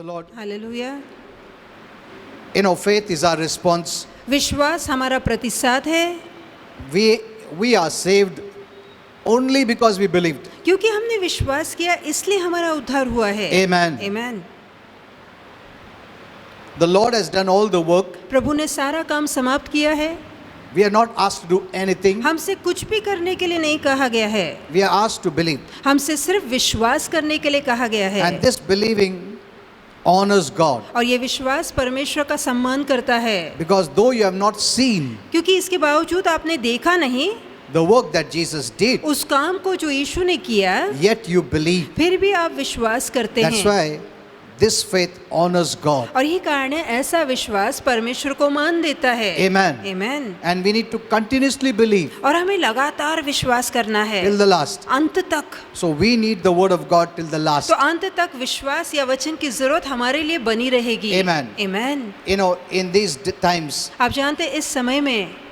Lord. Hallelujah. Faith is our response. विश्वास हमारा प्रतिसाद है, We are saved only because we believed. क्योंकि हमने विश्वास किया इसलिए हमारा उद्धार हुआ है। Amen. Amen. The Lord has done all the work. प्रभु ने सारा काम समाप्त किया है। We are not asked to do anything. हमसे कुछ भी करने के लिए नहीं कहा गया है, We are asked to believe. हमसे सिर्फ विश्वास करने के लिए कहा गया है। And this believing honors God. और ये विश्वास परमेश्वर का सम्मान करता है, Because though you have not seen क्योंकि इसके बावजूद आपने देखा नहीं the work that Jesus did, उस काम को जो यीशु ने किया, yet you believe. फिर भी आप विश्वास करते That's हैं। why this faith honors God. और यही कारण है ऐसा विश्वास परमेश्वर को मान देता है। Amen. Amen. And we need to continuously believe और हमें लगातार विश्वास करना है till the last. अंत तक। So we need the word of God till the last. तो अंत तक विश्वास या वचन की जरूरत हमारे लिए बनी रहेगी। Amen. Amen. In these times, आप जानते हैं इस समय में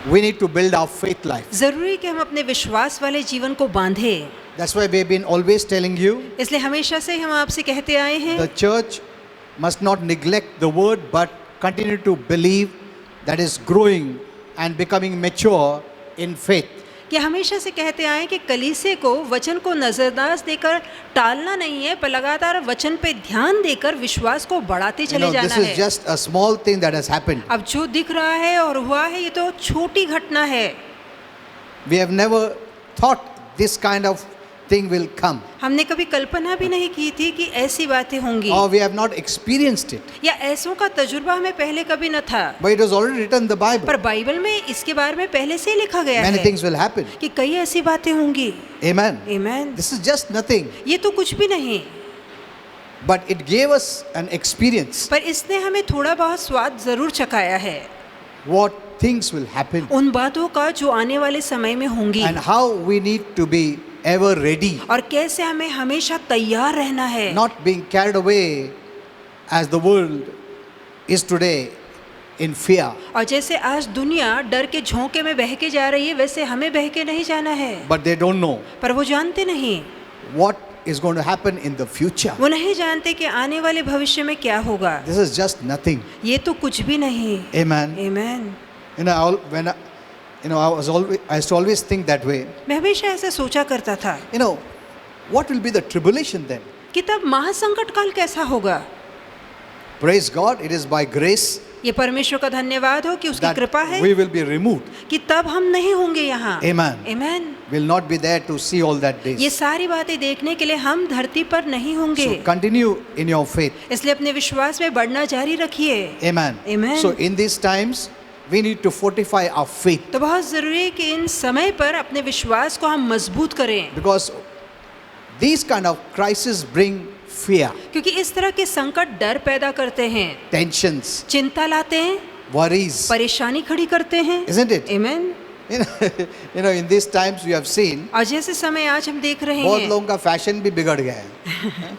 we need to build our faith life. जरूरी कि हम अपने विश्वास वाले जीवन को बांधे। That's why we've been always telling you, इसलिए हमेशा से हम आपसे कहते आए हैं, the church must not neglect the word but continue to believe, that is growing and becoming mature in faith. कि हमेशा से कहते आए कि कलीसिया को वचन को नजरअंदाज देकर टालना नहीं है, पर लगातार वचन पे ध्यान देकर विश्वास को बढ़ाते चले जाना This is है। just a small thing that has happened. अब जो दिख रहा है और हुआ है ये तो छोटी घटना है। We have never thought this kind of thing will come, हमने कभी कल्पना भी नहीं की थी कि ऐसी बातें होंगी, or we have not experienced it. या ऐसों का तजुर्बा हमें पहले कभी न था। But it was already written in the Bible. पर बाइबल में इसके बारे में पहले से ही लिखा गया Many है things will happen. कि कई ऐसी बातें होंगी। Amen. Amen. This is just nothing, ये तो कुछ भी नहीं, but it gave us an experience पर इसने हमें थोड़ा बहुत स्वाद जरूर चखाया है what things will happen उन बातों का जो आने वाले समय में होंगी, and how we need to be ever ready, और कैसे हमें हमेशा तैयार रहना है, not being carried away as the world is today in fear. और जैसे आज दुनिया डर के झोंके में बह के जा रही है वैसे हमें बह के नहीं जाना है। But they don't know पर वो जानते नहीं, what is going to happen in the future. वो नहीं जानते कि आने वाले भविष्य में क्या होगा। This is just nothing. ये तो कुछ भी नहीं। Amen. Amen. I used to always think that way. मैं हमेशा ऐसा सोचा करता था What will be the tribulation then? कि तब महासंकट काल कैसा होगा। Praise God, it is by grace ये परमेश्वर का धन्यवाद हो कि उसकी that कृपा है we will be removed. कि तब हम नहीं होंगे यहाँ। Amen. Amen. Will not be there to see all that days. ये सारी बातें देखने के लिए हम धरती पर नहीं होंगे। So continue in your faith. इसलिए अपने विश्वास में बढ़ना जारी रखिए। Amen. Amen. So in these times, we need to fortify our faith, तो बहुत जरूरी है कि इन समय पर अपने विश्वास को हम मजबूत करें, because these kind of crises bring fear, क्योंकि इस तरह के संकट डर पैदा करते हैं, tensions, चिंता लाते हैं, worries, परेशानी खड़ी करते हैं। isn't it? Amen. In these times we have seen और जैसे समय आज हम देख रहे बहुत हैं, लोगों का फैशन भी बिगड़ गया है।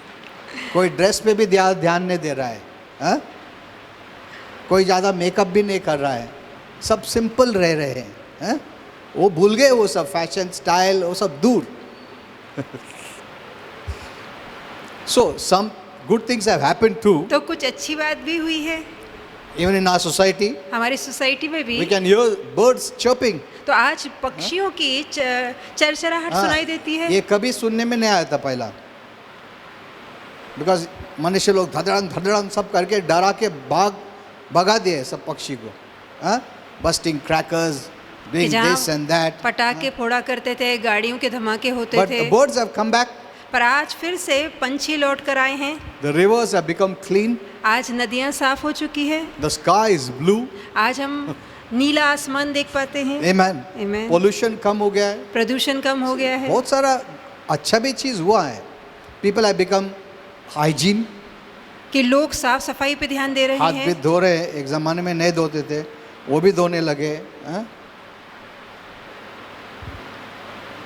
कोई ड्रेस पे भी ध्यान नहीं दे रहा है, हाँ? कोई ज़्यादा मेकअप भी नहीं कर रहा है, सब सिंपल रह रहे हैं, हाँ? वो भूल गए वो सब फैशन स्टाइल, वो सब दूर। So some good things have happened too. तो कुछ अच्छी बात भी हुई है Even in our society, हमारी सोसाइटी में भी। we can hear birds chirping. तो आज पक्षियों की चरचराहट हाँ, सुनाई देती है। ये कभी सुनने में नहीं आया था पहला, बिकॉज मनुष्य लोग धड़धड़न धड़धड़न सब करके डरा के भगा दिए सब पक्षी को, busting crackers, doing this and that, पटाखे फोड़ा करते थे, गाड़ियों के धमाके होते बट थे, बर्ड्स हैव कम बैक, पर आज फिर से पंछी लौट कर आए हैं। The reverse have become clean, आज नदियां साफ हो चुकी है, द स्काई इज ब्लू, आज हम नीला आसमान देख पाते हैं। आमेन। Amen. पोल्यूशन कम हो गया है, प्रदूषण कम हो गया है, बहुत सारा अच्छा भी चीज़ हुआ है। पीपल हैव बिकम हाइजीन, कि लोग साफ सफाई पे ध्यान दे रहे हाथ भी हैं। धो रहे हैं, एक ज़माने में नहीं धोते थे, वो भी धोने लगे,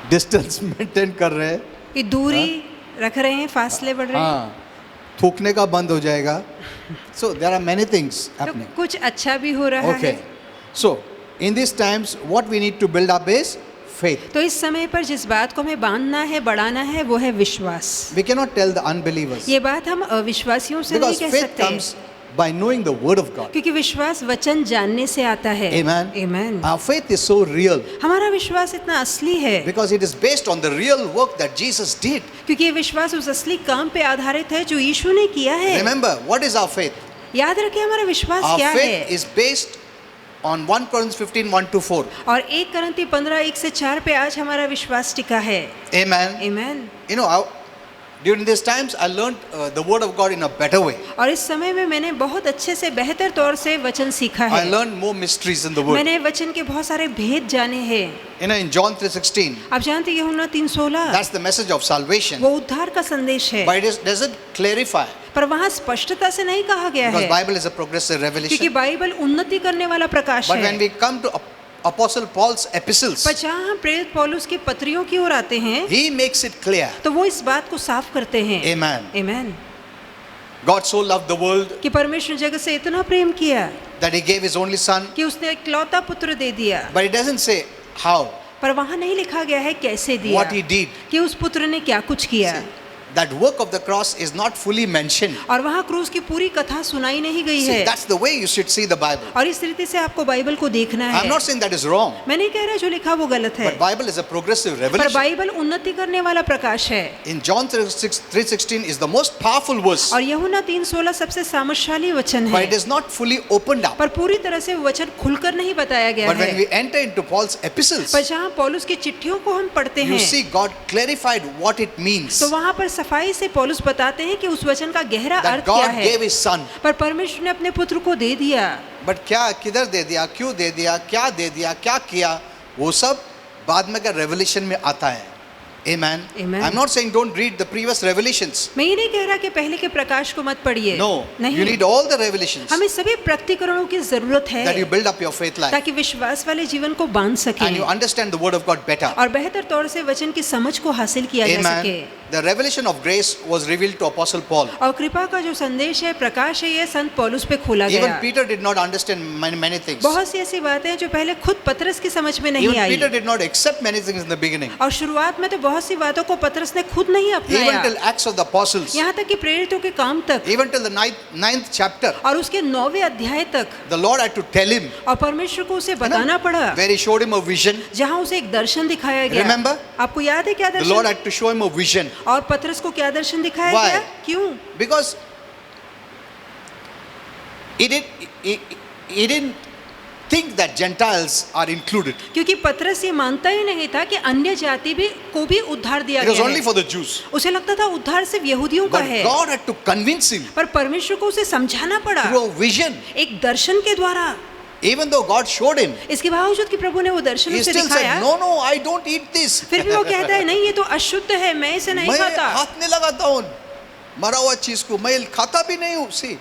डिस्टेंस मेंटेन कर रहे हैं, कि दूरी रख रहे हैं, फासले बढ़ रहे हैं। हाँ, थूकने का बंद हो जाएगा। So there are many things to happening. कुछ अच्छा भी हो रहा ओके, है। So in this times what we need to build up is faith. तो इस समय पर जिस बात को हमें बांधना है, बढ़ाना है, वो है विश्वास। We cannot tell the unbelievers ये बात हम अविश्वासियों से नहीं because कह faith सकते, comes by knowing the word of God. क्योंकि विश्वास वचन जानने से आता है। Amen. Amen. Our faith is so real हमारा विश्वास इतना असली है because it is based on the real work that Jesus did. क्योंकि ये विश्वास उस असली काम पे आधारित है जो यीशु ने किया है। Remember, what is our faith? याद रखिए हमारा विश्वास Our क्या faith है। is based on 1 Corinthians 15, 1-4. और 1 करंती 15, 1 से 4 पे आज हमारा विश्वास टिका है। Amen. Amen. You know, during these times I learned the word of God in a better way. और इस समय में मैंने बहुत अच्छे से बेहतर तौर से वचन सीखा I है। learned more mysteries in the word. मैंने वचन के बहुत सारे भेद जाने हैं। You know, in John 3:16, आप जानते हैं यूहन्ना 3:16 that's the message of salvation. वो उद्धार का संदेश है, But it doesn't clarify पर वहाँ स्पष्टता से नहीं कहा गया because है, Bible is a progressive क्योंकि revelation. बाइबल उन्नति करने वाला प्रकाश But when है। we come to Apostle Paul's epistles, पर जहाँ हम प्रेरित पौलुस की पत्रियों की ओर आते हैं he makes it clear. तो वो इस बात को साफ करते हैं। Amen. Amen. God so loved the world कि परमेश्वर जगत से इतना प्रेम किया that he gave his only son. कि उसने इकलौता पुत्र दे दिया, But it doesn't say how, पर वहाँ नहीं लिखा गया है कैसे दिया, what he did. कि उस पुत्र ने क्या कुछ किया। That work of the cross is not fully mentioned. और वहाँ क्रूस की पूरी कथा सुनाई नहीं गई See, है। that's the way you should see the Bible. और इस रीति से आपको बाइबल को देखना I'm है। not saying that is wrong, मैं नहीं कह रहा जो लिखा वो गलत है, but Bible is a progressive पर revelation. बाइबल उन्नति करने वाला प्रकाश है। In John 3:16 is the most powerful verse, और यूहन्ना 3:16 सबसे सामर्थ्यशाली वचन but है, it is not fully opened up. पर पूरी तरह से वचन खुलकर नहीं बताया गया But when है। we enter into Paul's epistles, पर जहाँ पौलुस की चिट्ठियों को हम पढ़ते you हैं see God clarified what it means तो वहाँ पर सफाई से पौलुस बताते हैं कि उस वचन का गहरा that अर्थ क्या God है। gave his son. पर परमेश्वर ने अपने पुत्र को दे दिया, But क्या किधर दे दिया, क्यों दे दिया, क्या दे दिया, क्या किया, वो सब बाद में का रेवलेशन में आता है। Amen. Amen. I'm not saying don't read the previous revelations. मैं ये नहीं कह रहा कि पहले के प्रकाश को मत पढ़िए, No, नहीं, you need all the revelations हमें सभी प्रकटीकरणों की जरूरत है that you build up your faith life ताकि विश्वास वाले जीवन को बांध सके and you understand the word of God better. और बेहतर तौर से वचन की समझ को हासिल किया जा Amen. सके। The revelation of grace was revealed to Apostle Paul. और कृपा का जो संदेश है, प्रकाश है, ये संत पौलुस पे खोला Even गया। Peter did not understand many things. बहुत सी ऐसी बातें हैं जो पहले खुद पतरस की समझ में नहीं Even I, Peter did not accept many things in the beginning. और शुरुआत में तो बहुत सी बातों को पतरस ने खुद नहीं Even अपनाया, till Acts of the Apostles, यहाँ तक कि प्रेरितों के काम तक even till the ninth chapter, और उसके 9वें अध्याय तक, the Lord had to tell him, और परमेश्वर को उसे बताना पड़ा, where he showed him a vision. जहाँ उसे एक दर्शन दिखाया गया। Remember? आपको याद है क्या The Lord Darshan? had to show him a vision और पतरस को क्या दर्शन दिखाया Why? गया? क्यों? because he didn't think that Gentiles are included. क्योंकि पतरस ये मानता ही नहीं था कि अन्य जाति भी को भी उद्धार दिया It was गया only है। for the Jews. उसे लगता था उद्धार सिर्फ यहूदियों का But है, God had to convince him पर परमेश्वर को उसे समझाना पड़ा through a vision. एक दर्शन के द्वारा। Even though God showed him, इसके बावजूद कि प्रभु ने वो दर्शन he उसे still दिखाया, said, no, I don't eat this. फिर भी वो कहता है नहीं, ये तो अशुद्ध है, मैं इसे नहीं मैं खाता। हाथ नहीं लगाता हूँ मरा हुआ चीज को, मैं खाता भी नहीं हूँ। See,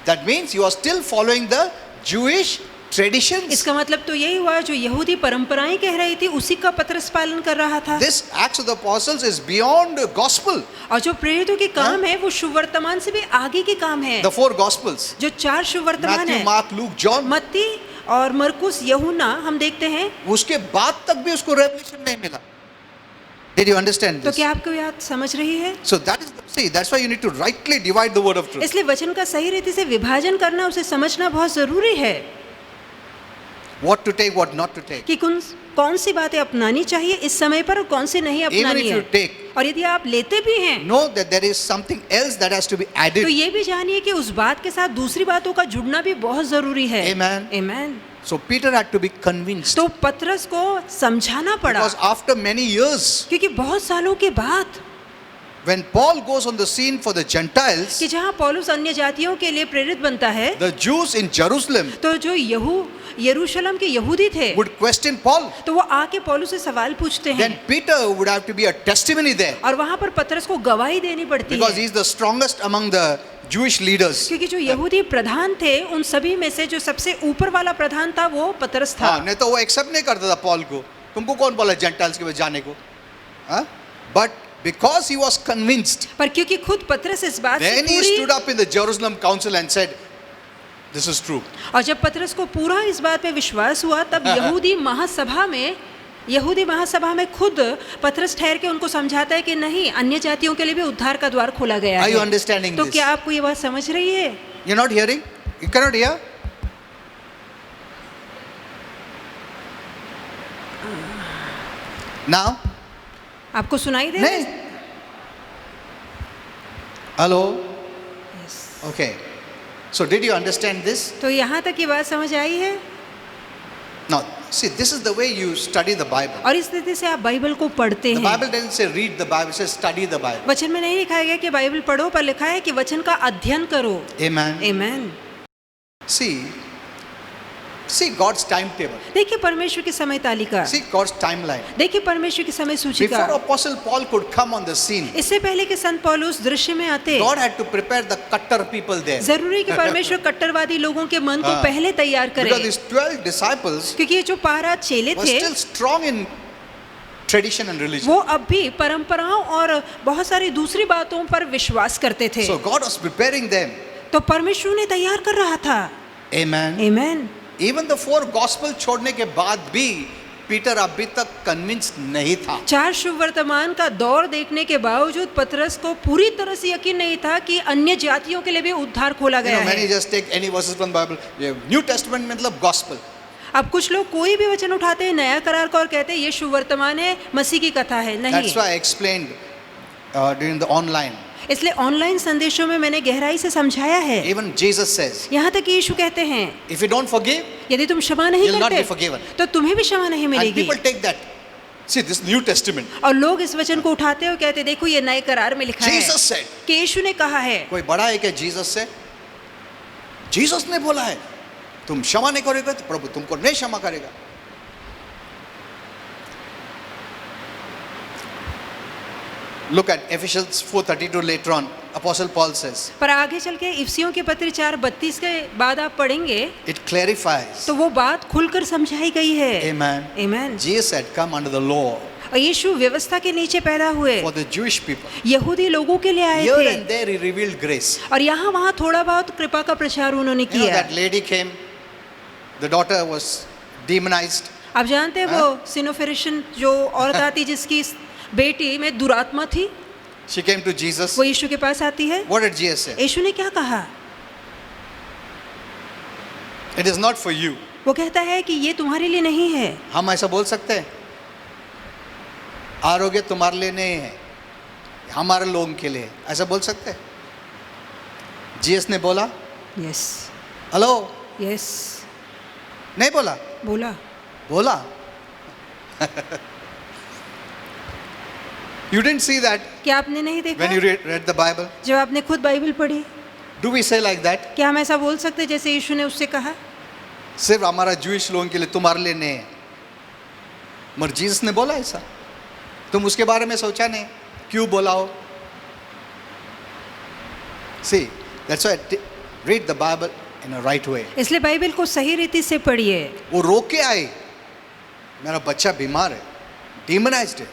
that means you are still following the Jewish traditions. इसका मतलब तो यही हुआ जो यहूदी परंपराएं कह रही थी उसी का पतरस पालन कर रहा था। This Acts of the Apostles is beyond gospel. और जो प्रेरितों के काम है वो शुभवर्तमान से भी आगे के काम है। The four gospels, जो 4 शुभवर्तमान Matthew, है, Mark, Luke, John, मत्ती और मरकुस, यूहन्ना, हम देखते हैं। उसके बाद तक भी उसको रेवलेशन नहीं मिला। Did you understand तो this? क्या आपको याद समझ रही है? So that's why you need to rightly divide the word of truth. इसलिए वचन का सही रीति से विभाजन करना, उसे समझना बहुत जरूरी है What to take, what not to take. कि कौन सी बातें अपनानी चाहिए इस समय पर और कौन सी नहीं Even अपनानी if you है। take, और यदि आप लेते भी हैं know that there is something else that has to be तो added. ये भी जानिए कि उस बात के साथ दूसरी बातों का जुड़ना भी बहुत जरूरी है। Amen. Amen. So Peter had to be convinced. तो पतरस को समझाना पड़ा, Because after many years, क्योंकि बहुत सालों के बाद when Paul goes on the scene for the Gentiles, कि जहाँ पौलुस अन्य जातियों के लिए प्रेरित बनता है, the Jews in Jerusalem तो जो यरूशलेम के यहूदी थे would question Paul. तो वो आके पौलुस से सवाल पूछते हैं, Then Peter would have to be a testimony there और वहाँ पर पतरस को गवाही देनी पड़ती because है, he's the strongest among the Jewish leaders. क्योंकि जो यहूदी प्रधान थे उन सभी में से जो सबसे ऊपर वाला प्रधान था वो पतरस था। हाँ, नहीं तो वो एक्सेप्ट नहीं करता था पॉल को। तुमको कौन बोला जेंटाइल्स के पास जाने को? हाँ? But because he was convinced, पर क्योंकि खुद पतरस इस बात से then he पूरी, stood up in the Jerusalem council and said, "This is true." और जब पतरस को पूरा इस बात पे विश्वास हुआ तब यहूदी महासभा में यहूदी महासभा में खुद पतरस ठहर के उनको समझाता है कि नहीं, अन्य जातियों के लिए भी उद्धार का द्वार खोला गया Are you है। understanding तो this? क्या आपको ये बात समझ रही है? You're not hearing? You cannot hear? Now? आपको सुनाई दे? नहीं. Hello? Yes. Okay. So did you understand this? तो यहाँ तक ये बात समझ आई है? Now, see, this is the way you study the Bible. और इस स्थिति से आप बाइबल को पढ़ते The हैं। Bible doesn't say read the Bible, it says study the Bible. वचन में नहीं लिखा गया कि बाइबल पढ़ो, पर लिखा है कि वचन का अध्ययन करो। Amen. आमेन। See God's timetable. देखिए परमेश्वर की समय तालिका, See God's timeline. देखिए परमेश्वर की समय सूचिका। Before Apostle Paul could come on the scene, इससे पहले कि संत पौलुस दृश्य में आते, God had to prepare the cutter people there. जरूरी कि परमेश्वर कट्टरवादी लोगों के मन को हाँ। पहले तैयार करे, Because these 12 disciples क्योंकि ये जो 12 चेले were थे still strong in tradition and religion. वो अब भी परंपराओं और बहुत सारी दूसरी बातों पर विश्वास करते थे। So God was preparing them. तो परमेश्वर उन्हें तैयार कर रहा था। Amen. Amen. Even the 4 gospel छोड़ने के बाद भी पीटर अभी तक कन्विंस्ड नहीं था। 4 शुभ वर्तमान का दौर देखने के बावजूद पतरस को पूरी तरह से यकीन नहीं था कि अन्य जातियों के लिए भी उद्धार खोला You गया know, many है। just take any verses from the Bible. New Testament मतलब gospel. अब कुछ लोग कोई भी वचन उठाते हैं नया करार का और कहते हैं ये शुभ वर्तमान है, मसीह की कथा है। नहीं, That's why I explained during the online. इसलिए ऑनलाइन संदेशों में मैंने गहराई से समझाया है। Even Jesus says, यहाँ तक कि यीशु कहते हैं if you don't forgive, यदि तुम क्षमा नहीं you'll not be करते forgiven. तो तुम्हें भी क्षमा नहीं And मिलेगी। people take that. See, this New Testament. और लोग इस वचन को उठाते और कहते देखो ये नए करार में लिखा है Jesus said. कि यीशु ने कहा है। कोई बड़ा है क्या जीसस से? जीसस ने बोला है तुम क्षमा नहीं करोगे तो प्रभु तुमको नहीं क्षमा करेगा। Look at Ephesians 4:32 later on. Apostle Paul says, पर आगे चल के इफिसियों के पत्र 4:32 के बाद आप पढ़ेंगे it clarifies. तो वो बात खुलकर समझाई गई है। Amen. Amen. Jesus had come under the law और यीशु व्यवस्था के नीचे पैदा हुए, for the Jewish people. यहूदी लोगों के लिए आए Here थे and there he revealed grace. और यहाँ वहाँ थोड़ा बहुत कृपा का प्रचार उन्होंने You know किया। that lady came, the daughter was demonized. आप जानते हैं वो सिनोफेरिशन जो औरत आती जिसकी बेटी में दुरात्मा थी, She came to Jesus. वो यीशु के पास आती है। What did Jesus say? यीशु ने क्या कहा? It is not for you. वो कहता है कि ये तुम्हारे लिए नहीं है। हम ऐसा बोल सकते हैं? आरोग्य तुम्हारे लिए नहीं है, हमारे लोगों के लिए, ऐसा बोल सकते हैं? जीएस ने बोला? Yes hello? यस नहीं बोला? बोला। बोला? You didn't see that क्या आपने नहीं देखा when you read the Bible? जब आपने खुद बाइबल पढ़ी? Do we say like that? क्या हम ऐसा बोल सकते हैं जैसे यीशु ने उससे कहा? सिर्फ हमारा जूइश लोगों के लिए, तुम्हारे लिए नहीं है। मगर जीसस ने बोला ऐसा? तुम उसके बारे में सोचा नहीं? क्यों बोला हो? See, that's why read the Bible in a right way. इसलिए बाइबल को सही रीति से पढ़िए। वो रो के आई, मेरा बच्चा बीमार है, डिमोनाइज्ड है,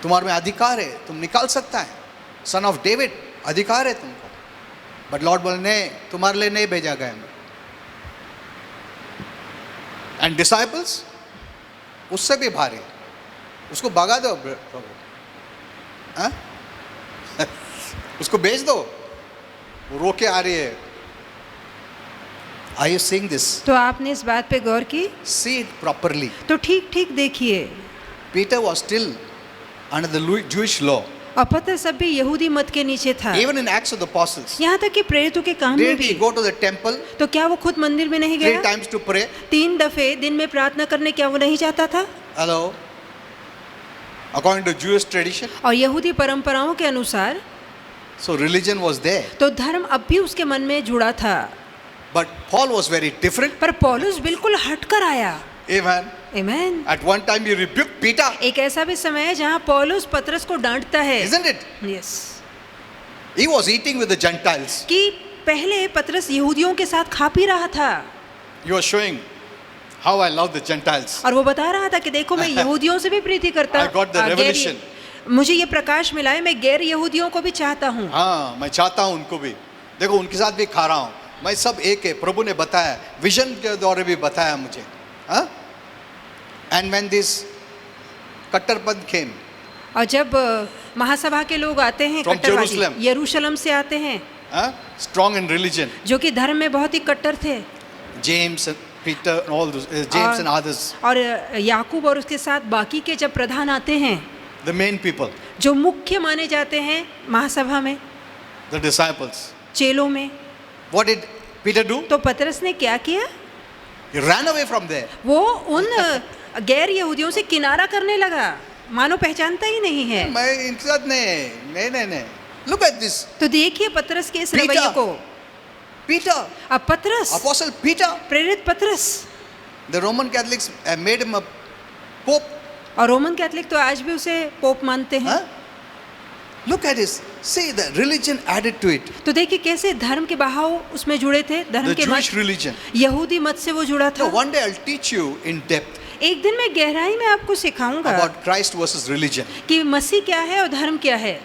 तुम्हारे में अधिकार है, तुम निकाल सकता है, सन ऑफ डेविड, अधिकार है तुमको। बट लॉर्ड बोले नहीं, तुम्हारे लिए नहीं भेजा गया मैं। एंड डिसाइपल्स उससे भी भारी, उसको भगा दो प्रभु, हाँ? उसको भेज दो, वो रो के आ रही है। Are you seeing this? तो आपने इस बात पे गौर की? See it properly. तो ठीक ठीक देखिए। Peter was still under the Jewish law. और पतरस अब भी यहूदी मत के नीचे था। Even in Acts of the Apostles, यहाँ तक कि प्रेरितों के काम में didn't भी। he go to the temple तो क्या वो खुद मंदिर में नहीं 3 गया? times to pray? 3 दफे दिन में प्रार्थना करने क्या वो नहीं जाता था? Hello? According to Jewish tradition. और यहूदी परंपराओं के अनुसार So religion was there. तो धर्म अब भी उसके मन में जुड़ा था। But Paul was very different. पर पौलुस बिल्कुल हटकर आया। Amen. Amen. At one time he rebuked Peter. एक ऐसा भी समय है जहाँ पौलुस पतरस को डांटता है। Isn't it? Yes. He was eating with the Gentiles. कि पहले पतरस यहूदियों के साथ खा पी रहा था He was showing how I love the Gentiles. और वो बता रहा था कि देखो मैं यहूदियों से भी प्रीति करता I got the गैर- revelation. मुझे ये प्रकाश मिला है, मैं गैर यहूदियों को भी चाहता हूँ। हाँ, मैं चाहता हूँ उनको भी, देखो उनके साथ भी खा रहा हूँ, मैं सब एक है, प्रभु ने बताया, विजन के द्वारा भी बताया मुझे, हाँ? And when this Kattarpad came और जब महासभा के लोग आते हैं From कट्टरवादी, Jerusalem. यरूशलेम से आते हैं, strong in religion, जो कि धर्म में बहुत ही कट्टर थे, James and Peter and all those, James and others, और याकूब और उसके साथ बाकी के जब प्रधान आते हैं, the main people, जो मुख्य माने जाते हैं महासभा में, the disciples, चेलों में, what did Peter do? तो पतरस ने क्या किया? He ran away from there. वो उन गैर यहूदियों से किनारा करने लगा, मानो पहचानता ही नहीं है। मैं इनके साथ नहीं. Look at this. तो देखिए पतरस के इस Peter. रवैये को। Peter, अब पतरस, Apostle Peter, प्रेरित पतरस, the Roman Catholics made him a pope. और रोमन कैथलिक तो आज भी उसे पोप मानते हैं। Huh? Look at this. See the religion added to it. तो देखिए कैसे धर्म के बहाव उसमें जुड़े थे, धर्म The के Jewish मत, religion. यहूदी मत से वो जुड़ा So था। one day I'll teach you in depth एक दिन मैं गहराई में आपको सिखाऊंगा about Christ versus religion. कि मसीह क्या है और धर्म क्या है।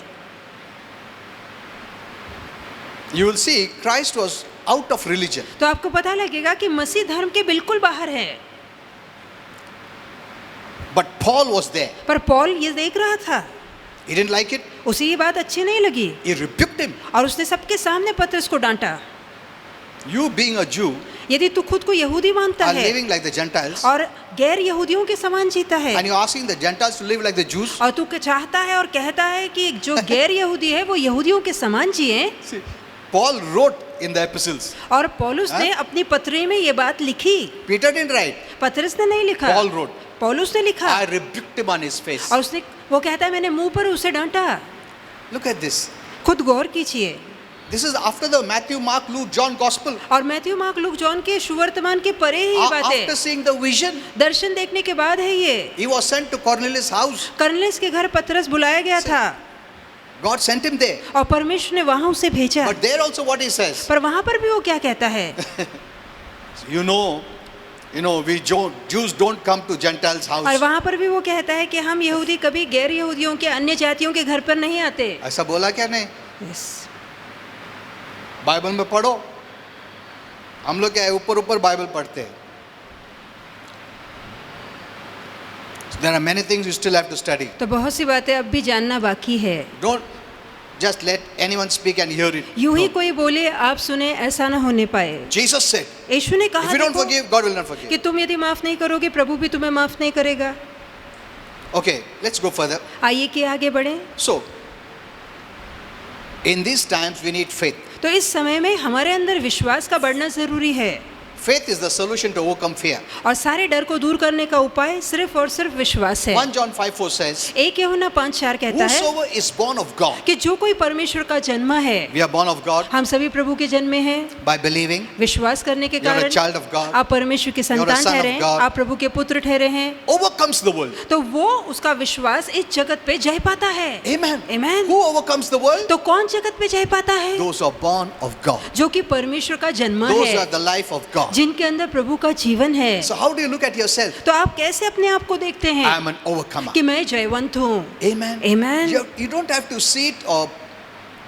You will see Christ was out of religion. तो आपको पता लगेगा कि मसीह धर्म के बिल्कुल बाहर है, But Paul was there. पर पौल ये देख रहा था, He didn't like it. उसे ये बात अच्छी नहीं लगी He rebuked him. और उसने सबके सामने पतरस को डांटा। You being a Jew यदि तू खुद को यहूदी मानता are है living like the Gentiles और गैर यहूदियों के समान जीता है, and you're asking the Gentiles to live like the Jews. और तू चाहता है और कहता है कि जो गैर यहूदी है वो यहूदियों के समान जिए, See, Paul wrote in the epistles. और पौलुस ने अपनी पत्री में ये बात लिखी। Peter didn't write. पतरस ने नहीं लिखा, Paul wrote. पौलुस ने लिखा, I rebuked him on his face. और उसने, वो कहता है मैंने मुंह पर उसे डांटा। Look at this. खुद गौर कीजिए। This is after the Matthew, Mark, Luke, John gospel. और मैथ्यू, मार्क, लूक, जॉन के सुवर्तमान के परे ही ये बातें, After seeing the vision, दर्शन देखने के बाद है ये। he was sent to Cornelius' house. Cornelius के घर पतरस बुलाया गया था God sent him there. और परमेश्वर ने वहां उसे भेजा। But there also what he says, पर वहां पर भी वो क्या कहता है? you know, we Jews don't come to Gentiles' और house. वहां पर भी वो कहता है कि हम यहूदी कभी गैर यहूदियों के, अन्य जातियों के घर पर नहीं आते। ऐसा बोला क्या नहीं? Yes. बाइबल में पढ़ो। हम लोग क्या है, ऊपर ऊपर बाइबल पढ़ते हैं। There are many things you still have to study. तो बहुत सी बातें अब भी जानना बाकी है। Don't just let anyone speak and hear it. यूं ही No. कोई बोले आप सुने, ऐसा ना होने पाए। Jesus said, यीशु ने if कहा you don't देखो, forgive, God will not forgive. कि तुम यदि माफ नहीं करोगे प्रभु भी तुम्हें माफ नहीं करेगा। Okay, let's go further. आइए कि आगे बढ़े। So, in these times we need faith. तो इस समय में हमारे अंदर विश्वास का बढ़ना जरूरी है, Faith is the solution to overcome fear. और सारे डर को दूर करने का उपाय सिर्फ और सिर्फ विश्वास है। 1 John 5:4 says, 1 यूहन्ना 5:4 कहता है whosoever is born of God, कि जो कोई परमेश्वर का जन्मा है, we are born of God हम सभी प्रभु के जन्मे हैं, by believing, विश्वास करने के you are a कारण child of God, आप परमेश्वर के you are a संतान son of ठहरे हैं, God, आप प्रभु के पुत्र ठहरे हैं, overcomes the world. तो वो उसका विश्वास इस जगत पे जय पाता है। Amen. Amen. Who overcomes the world? तो कौन जगत पे जय पाता है? Those who are born of God. जो कि परमेश्वर का जन्मा Those who है, are the life of God. जिनके अंदर प्रभु का जीवन है। So how do you look at yourself? तो आप कैसे अपने आप को देखते I हैं am an overcomer. कि मैं जयवंत हूँ? Amen. Amen. You don't have to see it or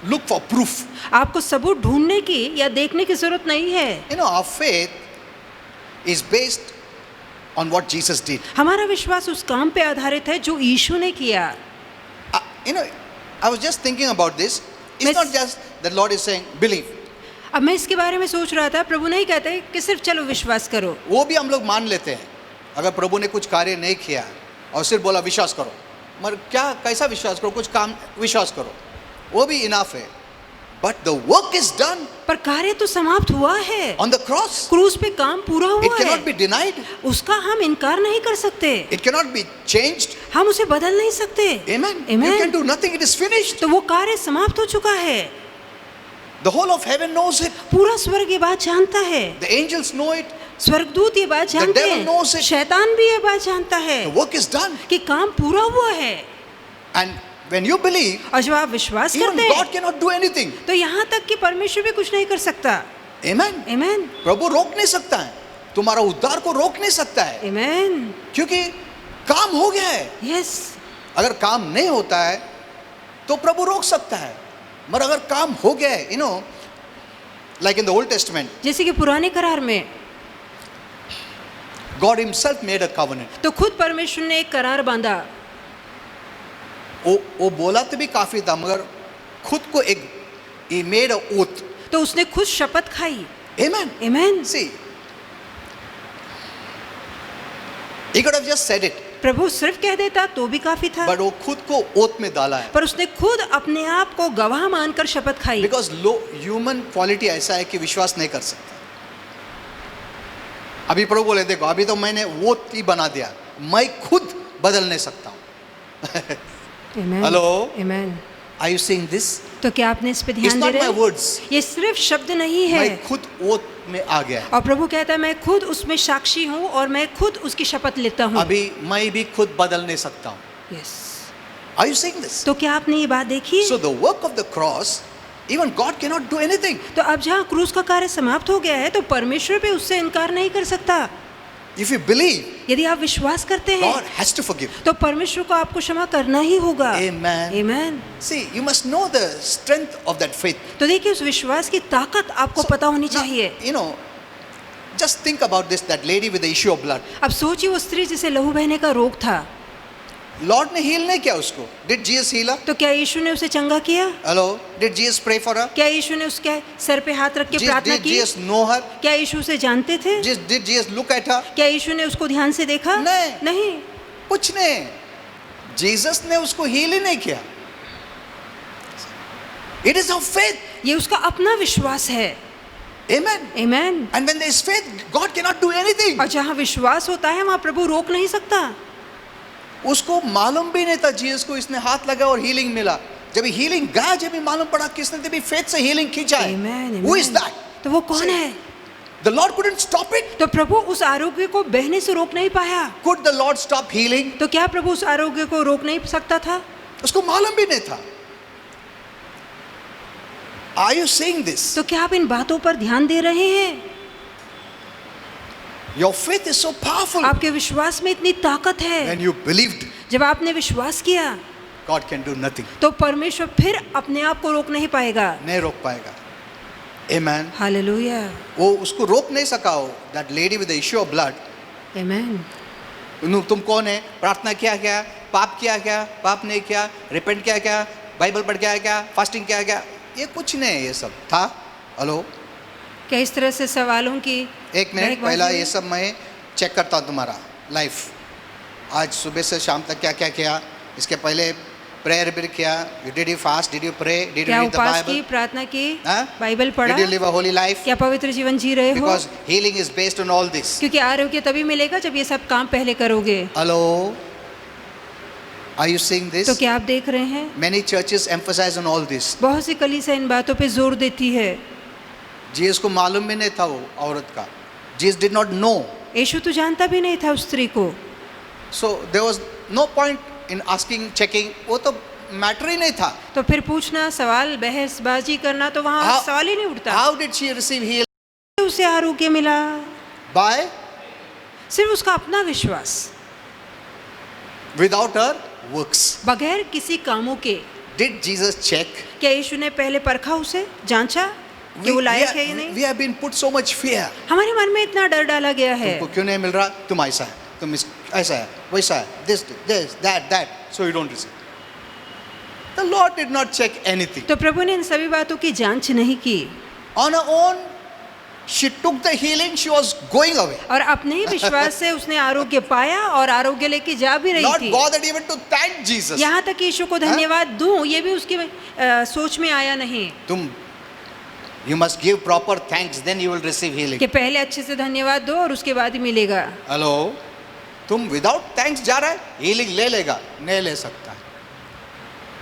look for proof. आपको सबूत ढूंढने की या देखने की जरूरत नहीं है। You know, our faith is based on what Jesus did. हमारा विश्वास उस काम पे आधारित है जो यीशु ने किया। You know, I was just thinking about this. It's Miss- not just that Lord is saying, believe. अब मैं इसके बारे में सोच रहा था, प्रभु नहीं कहते कि सिर्फ चलो विश्वास करो। वो भी हम लोग मान लेते हैं। अगर प्रभु ने कुछ कार्य नहीं किया और सिर्फ बोला विश्वास करो, मगर क्या कैसा विश्वास करो, कुछ काम विश्वास करो, वो भी इनफ है। But the work is done पर कार्य तो समाप्त हुआ है, on the cross. क्रूस पे काम पूरा It हुआ cannot be है, denied. उसका हम इनकार नहीं कर सकते, It cannot be changed. हम उसे बदल नहीं सकते। Amen. You Amen. can do nothing. It is finished. तो वो कार्य समाप्त हो चुका है। The whole of heaven knows it. पूरा स्वर्ग ये बात जानता है, The angels know it. स्वर्गदूत ये बात जानते devil knows हैं, it. शैतान भी ये बात जानता है The work is done. कि काम पूरा हुआ है। And when you believe, और जब आप विश्वास even करते हैं God cannot do anything. तो यहाँ तक कि परमेश्वर भी कुछ नहीं कर सकता। Amen. Amen. प्रभु रोक नहीं सकता है, तुम्हारा उद्धार को रोक नहीं सकता है, Amen. क्योंकि काम हो गया है। Yes. अगर काम नहीं होता है तो प्रभु रोक सकता है, मगर अगर काम हो गया है, like in the Old Testament, जैसे कि पुराने करार में God Himself made a covenant. तो खुद परमेश्वर ने एक करार बांधा। वो बोला तो भी काफी था, मगर खुद को एक He made a oath. तो उसने खुद शपथ खाई। Amen. आमीन। See, He could have just said it, प्रभु सिर्फ कह देता तो भी काफी था, but वो खुद को ओथ में डाला है. पर उसने खुद अपने आप को गवाह मानकर शपथ खाई। Because लो ह्यूमन क्वालिटी ऐसा है कि विश्वास नहीं कर सकता. अभी प्रभु बोले देखो अभी तो मैंने वो ही बना दिया, मैं खुद बदल नहीं सकता हूँ. आमीन। Hello? आमीन। Are you seeing this? तो क्या आपने इस पे It's ध्यान दे not रहे my हैं? words. ये सिर्फ शब्द नहीं है, मैं खुद ओथ में आ गया. और प्रभु कहता है मैं खुद उसमें साक्षी हूँ और मैं खुद उसकी शपथ लेता हूँ। अभी मैं भी खुद बदल नहीं सकता हूँ. Yes. Are you seeing this? तो क्या आपने ये बात देखी? So the work of the cross, even God cannot do anything. तो अब जहाँ क्रूस का कार्य समाप्त हो गया है तो परमेश्वर भी उससे इनकार नहीं कर सकता। If you believe, यदि आप विश्वास करते हैं God has to forgive. तो परमेश्वर को आपको क्षमा करना ही होगा। Amen. आमीन। See, you must know the strength of that faith. तो देखिए उस विश्वास की ताकत आपको पता होनी Now, चाहिए। you know, just think about this, that lady with the issue of blood. अब सोचिए वो स्त्री जिसे लहू बहने का रोग था, Lord ने heal नहीं किया उसको. Did Jesus heal her? तो क्या यीशु ने उसे चंगा किया? Hello? Did Jesus pray for her? क्या यीशु ने उसके सर पे हाथ रख के प्रार्थना Did की? Jesus know her? क्या यीशु उसे जानते थे? Did Jesus look at her? क्या यीशु ने उसको ध्यान से देखा? नहीं। कुछ नहीं. Jesus ने उसको heal ही नहीं किया. It is of faith. ये उसका अपना विश्वास है। Amen. आमीन। And when there is faith, God cannot do anything. और जहाँ विश्वास होता है वहाँ प्रभु रोक नहीं सकता। उसको मालूम भी नहीं था जीसस को इसने हाथ लगा और हीलिंग मिला. जब हीलिंग गया, जब मालूम पड़ा किसने तभी फेथ से हीलिंग खींचा है. आमीन। Who is that? तो वो कौन है? The Lord couldn't stop it. तो प्रभु उस आरोग्य को बहने से रोक नहीं पाया। Could the Lord stop healing? तो क्या प्रभु उस आरोग्य को रोक नहीं सकता था? उसको मालूम भी नहीं था. Are you seeing this? तो क्या आप इन बातों पर ध्यान दे रहे हैं? Your faith is so powerful. आपके विश्वास में इतनी ताकत है। When you believed, जब आपने विश्वास किया God can do nothing. तो परमेश्वर फिर अपने आप को रोक नहीं पाएगा। नहीं रोक पाएगा. Amen. हालेलुया। वो उसको रोक नहीं सका. हो that lady with the issue of blood. आमीन। तुम कौन है? प्रार्थना किया क्या? पाप किया क्या? पाप नहीं किया? रिपेंट किया क्या? बाइबल पढ़ किया क्या? फास्टिंग किया क्या? ये कुछ नहीं. ये सब था. हेलो? क्या इस तरह से सवालों की एक मिनट पहला ये सब मैं चेक करता हूँ तुम्हारा लाइफ. आज सुबह से शाम तक क्या क्या किया. इसके पहले प्रेयर भी किया. Did you fast? Did you pray? Did you क्या रीड द उपास की, बाइबल? प्रार्थना की, बाइबल पढ़ा? Did you live a holy life? क्या पवित्र जीवन जी रहे हो? Because healing is based on all this. क्योंकि आरोग्य तभी मिलेगा जब ये सब काम पहले करोगे। हेलो? आर यू सीइंग तो दिस? क्या आप देख रहे हैं? Many churches emphasise on all this. बहुत सी कलीसिया इन बातों पे जोर देती है। जीसस को मालूम भी नहीं था वो औरत का. Jesus did not know. यीशु तो जानता भी नहीं था उस स्त्री को। So there was no point in asking, checking. वो तो मैटर ही नहीं था. तो फिर पूछना, सवाल, बहसबाजी करना, तो वहाँ सवाल ही नहीं उठता। How did she receive healing? उसे आरोग्य मिला बाय सिर्फ उसका अपना विश्वास, विदाउट हर वर्क्स. बगैर किसी कामों के। Did Jesus check? क्या यीशु ने पहले परखा उसे, जांचा कि वो लायक है या नहीं? We have been put so much fear. हमारे मन में इतना डर डाला गया है। तुमको क्यों नहीं मिल रहा? तुम ऐसा है, तुम ऐसा है, वैसा है, this that, so you don't receive. The Lord did not check anything. तो प्रभु ने इन सभी बातों की जांच नहीं की। On her own she took the healing, she was going away. और अपने ही विश्वास से उसने आरोग्य पाया और आरोग्य लेके जा भी रही Not थी। bothered even to thank Jesus. यहाँ तक कि यीशु को धन्यवाद दूं ये भी उसकी सोच में आया नहीं तुम you must give proper thanks, then you will receive healing. कि पहले अच्छे से धन्यवाद दो और उसके बाद ही मिलेगा। हेलो? तुम विदाउट थैंक्स जा रहा है, हीलिंग ले लेगा? नहीं ले सकता.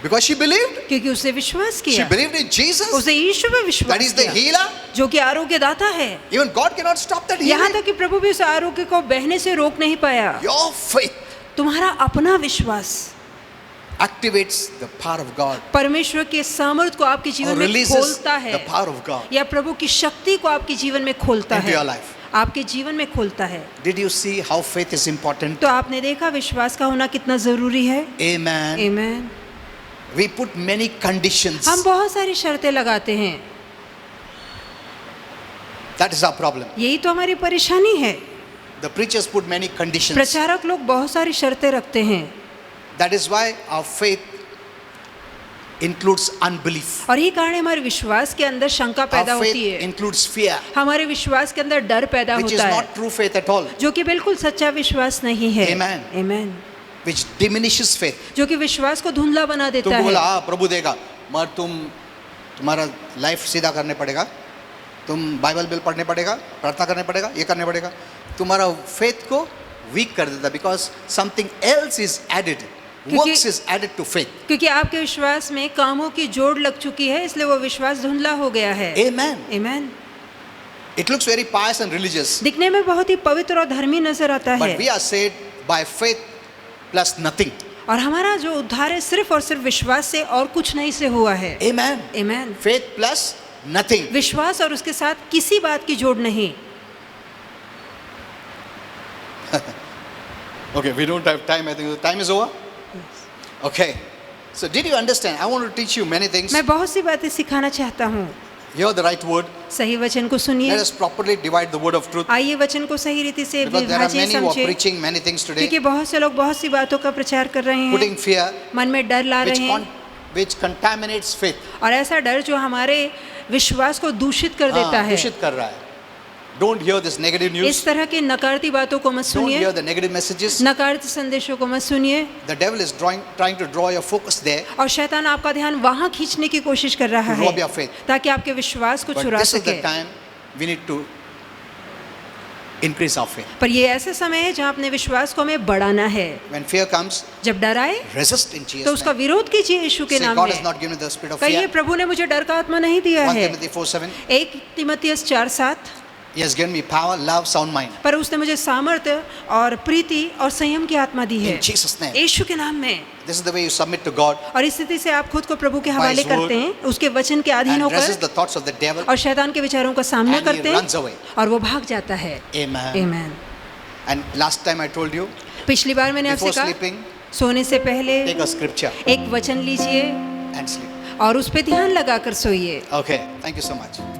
Because she believed. क्योंकि उसने विश्वास She किया, believed in Jesus. उसे यीशु पे That विश्वास is the किया healer. जो कि आरोग्य दाता है। Even God cannot stop that यहाँ healing. तक कि प्रभु भी उस आरोग्य को बहने से रोक नहीं पाया। Your faith तुम्हारा अपना विश्वास activates the power of God परमेश्वर के सामर्थ को आपके or जीवन में releases खोलता है, the power of God या प्रभु की शक्ति को आपके जीवन में खोलता into है, your life. आपके जीवन में खोलता है। Did you see how faith is important? तो आपने देखा विश्वास का होना कितना जरूरी है। Amen. आमीन। We put many conditions. हम बहुत सारी शर्तें लगाते हैं, That is our problem. यही तो हमारी परेशानी है। The preachers put many conditions. प्रचारक लोग बहुत सारी शर्तें रखते हैं, That is why our faith includes unbelief. और यही कारण है हमारे विश्वास के अंदर शंका पैदा Our faith होती है, includes fear, हमारे विश्वास के अंदर डर पैदा which is होता है, not true faith at all, जो कि बिल्कुल सच्चा विश्वास नहीं है। Amen. Amen. which diminishes faith. जो कि विश्वास को धुंधला बना देता तुमको बोला है। हाँ प्रभु देगा, मगर तुम्हारा लाइफ सीधा करने पड़ेगा, तुम बाइबल बिल पढ़ने पड़ेगा, प्रार्थना करने पड़ेगा, ये करने पड़ेगा, तुम्हारा फेथ को वीक कर देता, because something else is added, works is added to faith. क्योंकि आपके विश्वास में कामों की जोड़ लग चुकी है, इसलिए वो विश्वास धुंधला हो गया है। Amen. Amen. It looks very pious and religious, दिखने में बहुत ही पवित्र और धर्मी नजर आता है, but we are saved by faith plus nothing. और हमारा जो उद्धार है सिर्फ और सिर्फ विश्वास से और कुछ नहीं से हुआ है। Amen. Amen. Faith plus nothing. विश्वास और उसके साथ किसी बात की जोड़ नहीं। Okay, we don't have time. I think the time is over. Okay. So did you understand? I want to teach you many things. मैं बहुत सी बातें सिखाना चाहता हूँ। Hear the right word. सही वचन को Let सुनिए, us properly divide the word of truth. आइए वचन को सही रीति से Because there are विभाजिए, many who are समझिए, preaching many things today, क्योंकि बहुत से लोग बहुत सी बातों का प्रचार कर रहे हैं, putting fear, मन में डर ला रहे हैं, which contaminates faith. और ऐसा डर जो हमारे विश्वास को दूषित कर देता है। दूषित कर रहा है. Don't hear this negative news. इस तरह की नकारती बातों को मत Don't सुनिए, hear the negative messages. नकारती संदेशों को मत सुनिए, The devil is trying to draw your focus there. और शैतान आपका ध्यान वहां खींचने की कोशिश कर रहा To rob है your faith. ताकि आपके विश्वास को But चुरा this is सके। the time we need to increase our faith. पर ये ऐसा समय है जहाँ अपने विश्वास को हमें बढ़ाना है। When fear comes, जब डर आए resist in तो Jesus' उसका name. विरोध कीजिए यीशु के Say, नाम God has में। not given you the spirit of कहिए fear. प्रभु ने मुझे डर का आत्मा नहीं दिया 1 है। Timothy 4:7. 1 तिमुथियुस 4:7, He has given me power, love, sound mind. पर उसने मुझे सामर्थ्य और प्रीति और संयम की आत्मा दी है In Jesus' name. यीशु के नाम में। This is the way you submit to God और इस स्थिति से आप खुद को प्रभु के हवाले His word करते हैं, उसके वचन के अधीन and resist होकर, the thoughts of the devil. और शैतान के विचारों का सामना And he करते runs away. हैं और वो भाग जाता है। Amen. Amen. And last time I told you, पिछली बार मैंने आपसे before कहा, sleeping, सोने से पहले take a scripture एक वचन लीजिए and sleep. और उस पे ध्यान लगाकर सोइए। Okay, thank you so much.